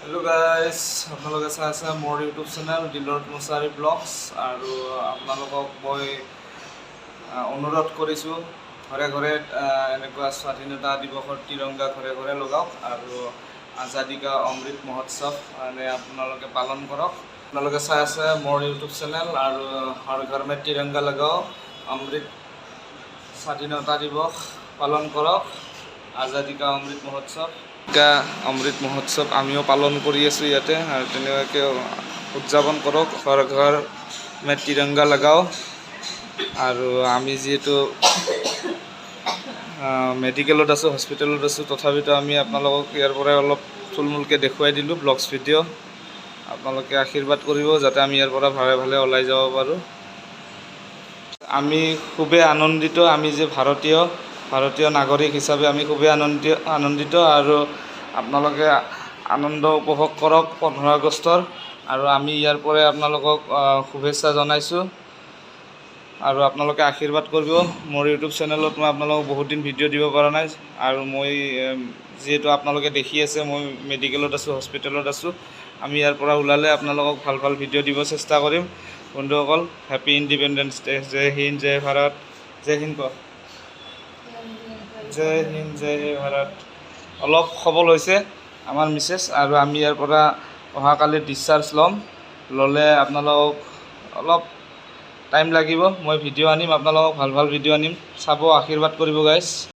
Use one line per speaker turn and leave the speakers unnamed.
Hello' guys, আপোনালোকে চাই আছে মোৰ ইউটিউব চেনেল দিলৰ মোচাৰী ব্লগছ। আৰু আপোনালোকক মই অনুৰোধ কৰিছোঁ, ঘৰে ঘৰে এনেকুৱা স্বাধীনতা দিৱসৰ তিৰংগা ঘৰে ঘৰে লগাওক আৰু আজাদী কা অমৃত মহোৎসৱ মানে আপোনালোকে পালন কৰক। আপোনালোকে চাই আছে মোৰ ইউটিউব চেনেল আৰু হৰ ঘৰ মে তিৰংগা লগাও, অমৃত স্বাধীনতা দিৱস পালন কৰক, আজাদী কা অমৃত মহোৎসৱ। অমৃত মহোৎসৱ আমিও পালন কৰি আছোঁ ইয়াতে, আৰু তেনেকুৱাকৈ উদযাপন কৰক, ঘৰ ঘৰ মে তিৰংগা লগাও। আৰু আমি যিহেতু মেডিকেলত আছোঁ, হস্পিটেলত আছোঁ, তথাপিতো আমি আপোনালোকক ইয়াৰ পৰাই অলপ থুলমূলকৈ দেখুৱাই দিলোঁ ব্লগছ ভিডিঅ'। আপোনালোকে আশীৰ্বাদ কৰিব যাতে আমি ইয়াৰ পৰা ভালে ভালে ওলাই যাব পাৰোঁ। আমি খুবেই আনন্দিত, আমি যে ভাৰতীয় নাগৰিক হিচাপে আমি খুবেই আনন্দিত আৰু আপোনালোকে আনন্দ উপভোগ কৰক 15 আগষ্টৰ। আৰু আমি ইয়াৰ পৰাই আপোনালোকক শুভেচ্ছা জনাইছোঁ আৰু আপোনালোকে আশীৰ্বাদ কৰিব। মোৰ ইউটিউব চেনেলত মই আপোনালোকক বহুত দিন ভিডিঅ' দিব পৰা নাই, আৰু মই যিহেতু আপোনালোকে দেখি আছে মই মেডিকেলত আছোঁ, হস্পিটেলত আছোঁ। আমি ইয়াৰ পৰা ওলালে আপোনালোকক ভাল ভাল ভিডিঅ' দিব চেষ্টা কৰিম। বন্ধুসকল, হেপী ইণ্ডিপেণ্ডেন্স ডে। জয় হিন্দ, জয় ভাৰত। জয় হিন্দ ক, জয় হিন্দ, জয় ভাৰত। অলপ সবল হৈছে আমাৰ মিছেছ, আৰু আমি ইয়াৰ পৰা অহাকালি ডিছচাৰ্জ ল'লে আপোনালোকক অলপ টাইম লাগিব। মই ভিডিঅ' আনিম, আপোনালোকক ভাল ভাল ভিডিঅ' আনিম, চাব, আশীৰ্বাদ কৰিব গাইজ।